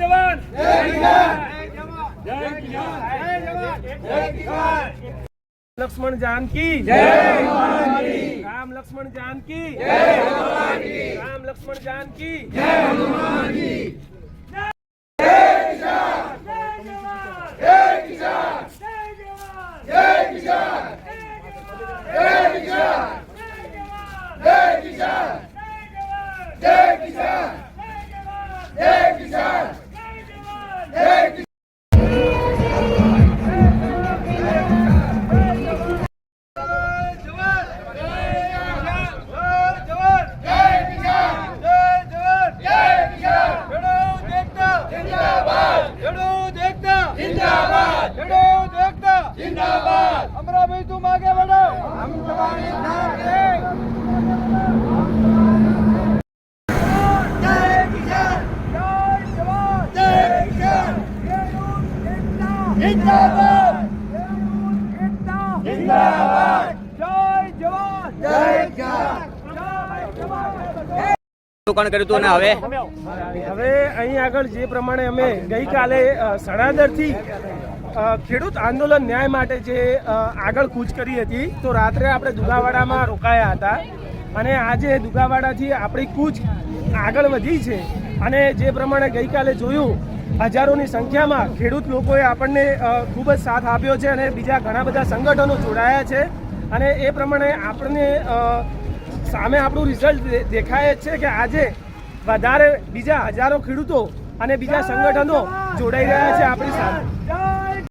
જવાન જય કિસાન જય જવાન જય કિસાન। लक्ष्मण जानकी जय हनुमान। राम लक्ष्मण जानकी जय हनुमान। राम लक्ष्मण जानकी जय हनुमान। जय किसान जय जवान जय किसान जय जवान जय किसान जय किसान जय किसान जय किसान जय किसान जय किसान। हमारा भी तुम आगे बढ़ो, हम तुम्हारे साथ हैं। जय किसान जय जवान जय किसान जिंदाबाद जिंदाबाद जय जवान जय किसान जय जवान। કોણ કર્યું હતું ને હવે અહીં આગળ જે પ્રમાણે અમે ગઈકાલે સણાદરથી ખેડૂત આંદોલન ન્યાય માટે જે આગળ કૂચ કરી હતી, તો રાત્રે આપણે દુગાવાડામાં રોકાયા હતા અને આજે દુગાવાડાથી આપણી કૂચ આગળ વધી છે અને જે પ્રમાણે ગઈકાલે જોયું હજારોની સંખ્યામાં ખેડૂત લોકોએ આપણને ખૂબ જ સાથ આપ્યો છે અને બીજા ઘણા બધા સંગઠનો જોડાયા છે અને એ પ્રમાણે આપણને સામે આપણું રિઝલ્ટ દેખાય છે કે આજે વધારે બીજા હજારો ખેડૂતો અને બીજા સંગઠનો જોડાઈ રહ્યા છે આપણી સાથે।